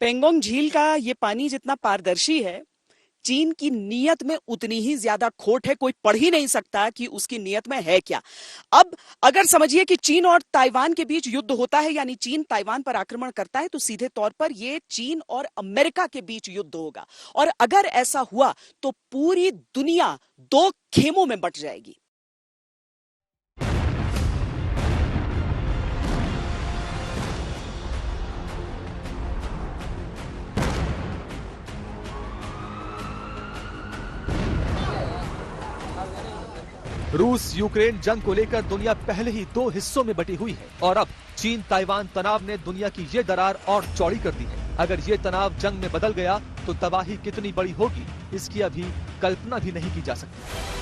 पेंगोंग झील का ये पानी जितना पारदर्शी है, चीन की नीयत में उतनी ही ज्यादा खोट है। कोई पढ़ ही नहीं सकता कि उसकी नीयत में है क्या। अब अगर समझिए कि चीन और ताइवान के बीच युद्ध होता है, यानी चीन ताइवान पर आक्रमण करता है, तो सीधे तौर पर यह चीन और अमेरिका के बीच युद्ध होगा। और अगर ऐसा हुआ तो पूरी दुनिया दो खेमों में बंट जाएगी। रूस यूक्रेन जंग को लेकर दुनिया पहले ही दो हिस्सों में बटी हुई है और अब चीन ताइवान तनाव ने दुनिया की ये दरार और चौड़ी कर दी है। अगर ये तनाव जंग में बदल गया तो तबाही कितनी बड़ी होगी, इसकी अभी कल्पना भी नहीं की जा सकती।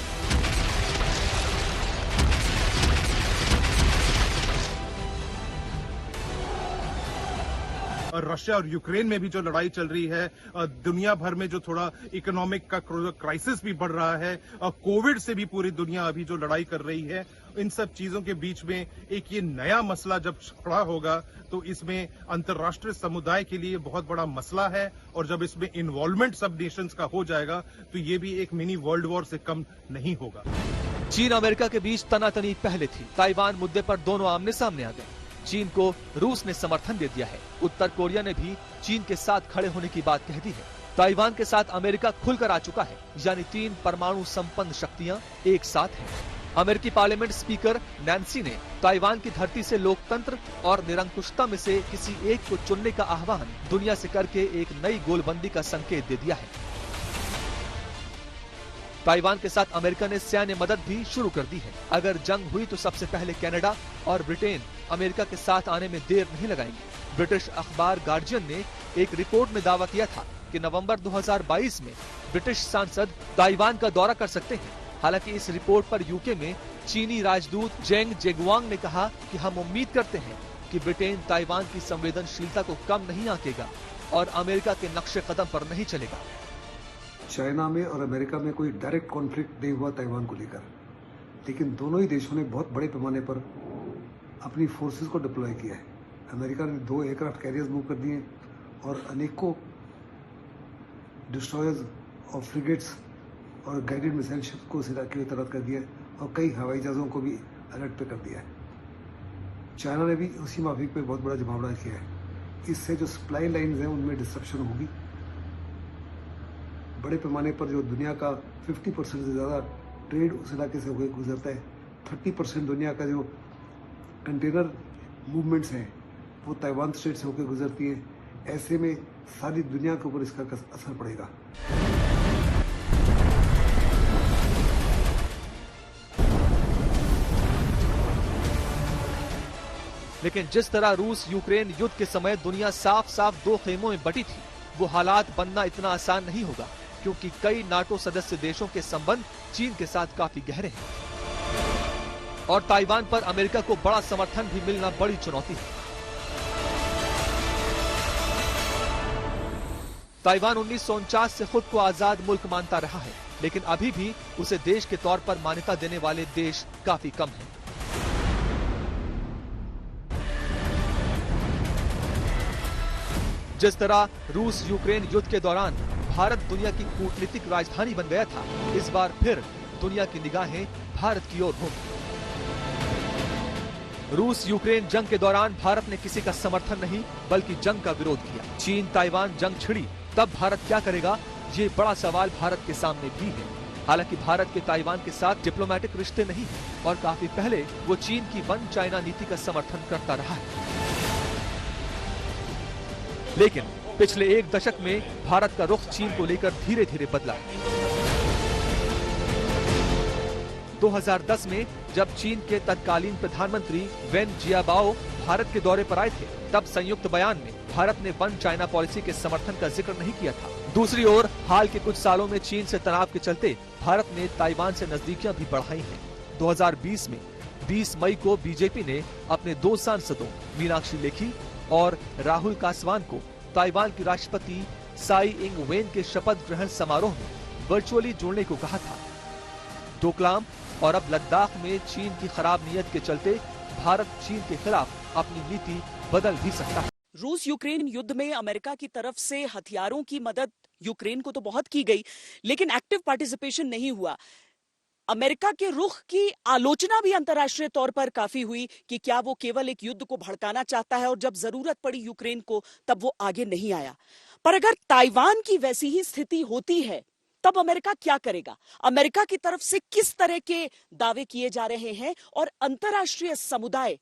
रशिया और यूक्रेन में भी जो लड़ाई चल रही है, दुनिया भर में जो थोड़ा इकोनॉमिक का क्राइसिस भी बढ़ रहा है, कोविड से भी पूरी दुनिया अभी जो लड़ाई कर रही है, इन सब चीजों के बीच में एक ये नया मसला जब खड़ा होगा तो इसमें अंतर्राष्ट्रीय समुदाय के लिए बहुत बड़ा मसला है। और जब इसमें इन्वॉल्वमेंट सब नेशंस का हो जाएगा तो ये भी एक मिनी वर्ल्ड वॉर से कम नहीं होगा। चीन अमेरिका के बीच तनातनी पहले थी। ताइवान मुद्दे पर दोनों आमने सामने आ गए। चीन को रूस ने समर्थन दे दिया है। उत्तर कोरिया ने भी चीन के साथ खड़े होने की बात कह दी है। ताइवान के साथ अमेरिका खुलकर आ चुका है, यानी 3 परमाणु संपन्न शक्तियां एक साथ हैं। अमेरिकी पार्लियामेंट स्पीकर नैन्सी ने ताइवान की धरती से लोकतंत्र और निरंकुशता में से किसी एक को चुनने का आह्वान दुनिया से करके एक नई गोलबंदी का संकेत दे दिया है। ताइवान के साथ अमेरिका ने सैन्य मदद भी शुरू कर दी है। अगर जंग हुई तो सबसे पहले कनाडा और ब्रिटेन अमेरिका के साथ आने में देर नहीं लगाएंगे। ब्रिटिश अखबार गार्जियन ने एक रिपोर्ट में दावा किया था कि नवंबर 2022 में ब्रिटिश सांसद ताइवान का दौरा कर सकते हैं। हालांकि इस रिपोर्ट पर यूके में चीनी राजदूत जेंग जेगुआंग ने कहा कि हम उम्मीद करते हैं कि ब्रिटेन ताइवान की संवेदनशीलता को कम नहीं आंकेगा और अमेरिका के नक्शे कदम पर नहीं चलेगा। चाइना में और अमेरिका में कोई डायरेक्ट कॉन्फ्लिक्ट नहीं हुआ ताइवान को लेकर, लेकिन दोनों ही देशों ने बहुत बड़े पैमाने पर अपनी फोर्सेस को डिप्लॉय किया है। अमेरिका ने 2 एयरक्राफ्ट कैरियर्स मूव कर दिए और अनेकों डिस्ट्रॉयर्स और फ्रिगेट्स और गाइडेड मिसाइल शिप को इलाके में तैनात कर दिया और कई हवाई जहाज़ों को भी अलर्ट पे कर दिया है। चाइना ने भी उसी माफिक पे बहुत बड़ा जमावड़ा किया है। इससे जो सप्लाई लाइन्स हैं उनमें डिस्ट्रप्शन होगी। बड़े पैमाने पर जो दुनिया का 50% से ज़्यादा ट्रेड उस इलाके से होकर गुजरता है। 30% दुनिया का जो कंटेनर मूवमेंट्स हैं वो ताइवान स्ट्रेट से होकर गुजरती है। ऐसे में सारी दुनिया के ऊपर इसका असर पड़ेगा। लेकिन जिस तरह रूस यूक्रेन युद्ध के समय दुनिया साफ साफ 2 खेमों में बटी थी, वो हालात बनना इतना आसान नहीं होगा, क्योंकि कई नाटो सदस्य देशों के संबंध चीन के साथ काफी गहरे हैं और ताइवान पर अमेरिका को बड़ा समर्थन भी मिलना बड़ी चुनौती है। ताइवान 1949 से खुद को आजाद मुल्क मानता रहा है, लेकिन अभी भी उसे देश के तौर पर मान्यता देने वाले देश काफी कम हैं। जिस तरह रूस यूक्रेन युद्ध के दौरान भारत दुनिया की कूटनीतिक राजधानी बन गया था, इस बार फिर दुनिया की निगाहें भारत की ओर होंगी। रूस यूक्रेन जंग के दौरान भारत ने किसी का समर्थन नहीं बल्कि जंग का विरोध किया। चीन ताइवान जंग छिड़ी तब भारत क्या करेगा, ये बड़ा सवाल भारत के सामने भी है। हालांकि भारत के ताइवान के साथ डिप्लोमेटिक रिश्ते नहीं है और काफी पहले वो चीन की वन चाइना नीति का समर्थन करता रहा है। लेकिन पिछले 1 दशक में भारत का रुख चीन को लेकर धीरे धीरे बदला है। 2010 में जब चीन के तत्कालीन प्रधानमंत्री वेन जियाबाओ भारत के दौरे पर आए थे, तब संयुक्त बयान में भारत ने वन चाइना पॉलिसी के समर्थन का जिक्र नहीं किया था। दूसरी ओर हाल के कुछ सालों में चीन से तनाव के चलते भारत ने ताइवान से नजदीकियां भी बढ़ाई हैं। 2020 में 20 मई को बीजेपी ने अपने 2 सांसदों मीनाक्षी लेखी और राहुल कासवान को ताइवान की राष्ट्रपति साई इंग वेन के शपथ ग्रहण समारोह में वर्चुअली जोड़ने को कहा था। डोकलाम और अब लद्दाख में चीन की खराब नीयत के चलते भारत चीन के खिलाफ अपनी नीति बदल भी सकता है। रूस यूक्रेन युद्ध में अमेरिका की तरफ से हथियारों की मदद यूक्रेन को तो बहुत की गई, लेकिन एक्टिव पार्टिसिपेशन नहीं हुआ। अमेरिका के रुख की आलोचना भी अंतर्राष्ट्रीय तौर पर काफी हुई कि क्या वो केवल एक युद्ध को भड़काना चाहता है और जब जरूरत पड़ी यूक्रेन को तब वो आगे नहीं आया। पर अगर ताइवान की वैसी ही स्थिति होती है तब अमेरिका क्या करेगा? अमेरिका की तरफ से किस तरह के दावे किए जा रहे हैं और अंतर्राष्ट्रीय समुदाय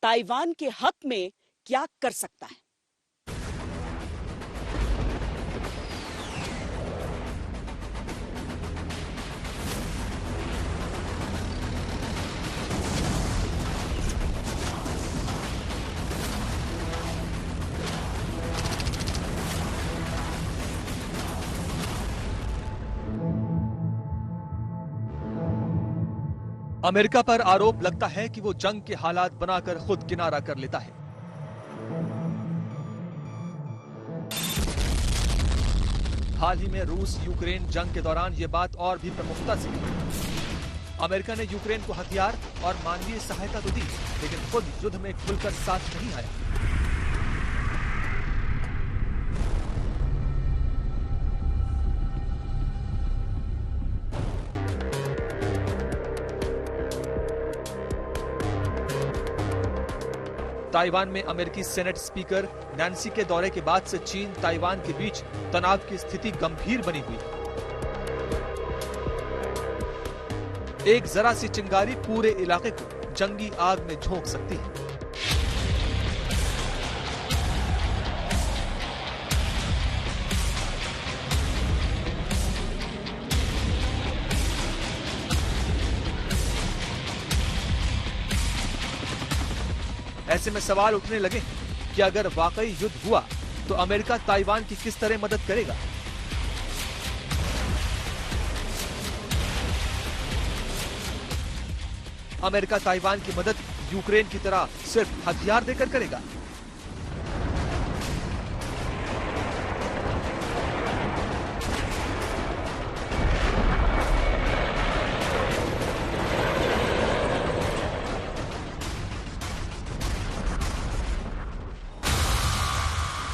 ताइवान के हक में क्या कर सकता है? अमेरिका पर आरोप लगता है कि वो जंग के हालात बनाकर खुद किनारा कर लेता है। हाल ही में रूस यूक्रेन जंग के दौरान ये बात और भी प्रमुखता से कही। अमेरिका ने यूक्रेन को हथियार और मानवीय सहायता तो दी, लेकिन खुद युद्ध में खुलकर साथ नहीं आया। ताइवान में अमेरिकी सेनेट स्पीकर नैन्सी के दौरे के बाद से चीन ताइवान के बीच तनाव की स्थिति गंभीर बनी हुई है। एक जरा सी चिंगारी पूरे इलाके को जंगी आग में झोंक सकती है। ऐसे में सवाल उठने लगे कि अगर वाकई युद्ध हुआ तो अमेरिका ताइवान की किस तरह मदद करेगा? अमेरिका ताइवान की मदद यूक्रेन की तरह सिर्फ हथियार देकर करेगा?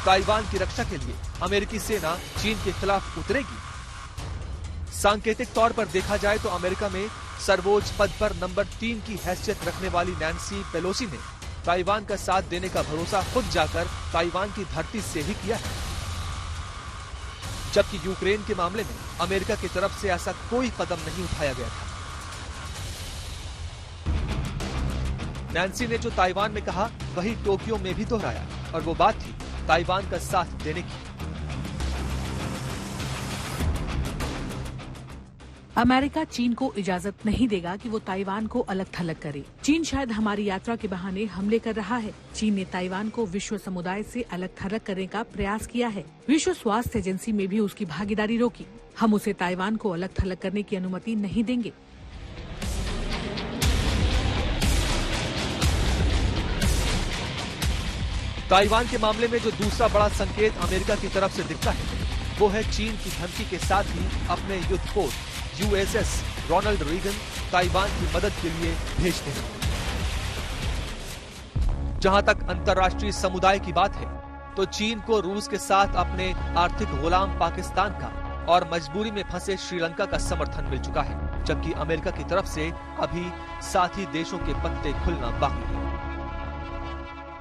ताइवान की रक्षा के लिए अमेरिकी सेना चीन के खिलाफ उतरेगी? सांकेतिक तौर पर देखा जाए तो अमेरिका में सर्वोच्च पद पर नंबर 3 की हैसियत रखने वाली नैन्सी पेलोसी ने ताइवान का साथ देने का भरोसा खुद जाकर ताइवान की धरती से ही किया है। जबकि यूक्रेन के मामले में अमेरिका की तरफ से ऐसा कोई कदम नहीं उठाया गया था। नैन्सी ने जो ताइवान में कहा वही टोक्यो में भी दोहराया, और वो बात थी ताइवान का साथ देने की। अमेरिका चीन को इजाजत नहीं देगा कि वो ताइवान को अलग थलग करे। चीन शायद हमारी यात्रा के बहाने हमले कर रहा है। चीन ने ताइवान को विश्व समुदाय से अलग थलग करने का प्रयास किया है। विश्व स्वास्थ्य एजेंसी में भी उसकी भागीदारी रोकी। हम उसे ताइवान को अलग थलग करने की अनुमति नहीं देंगे। ताइवान के मामले में जो दूसरा बड़ा संकेत अमेरिका की तरफ से दिखता है वो है चीन की धमकी के साथ ही अपने युद्धपोत USS रोनाल्ड रीगन ताइवान की मदद के लिए भेजते हैं। जहां तक अंतर्राष्ट्रीय समुदाय की बात है तो चीन को रूस के साथ अपने आर्थिक गुलाम पाकिस्तान का और मजबूरी में फंसे श्रीलंका का समर्थन मिल चुका है, जबकि अमेरिका की तरफ से अभी साथी देशों के पत्ते खुलना बाकी है।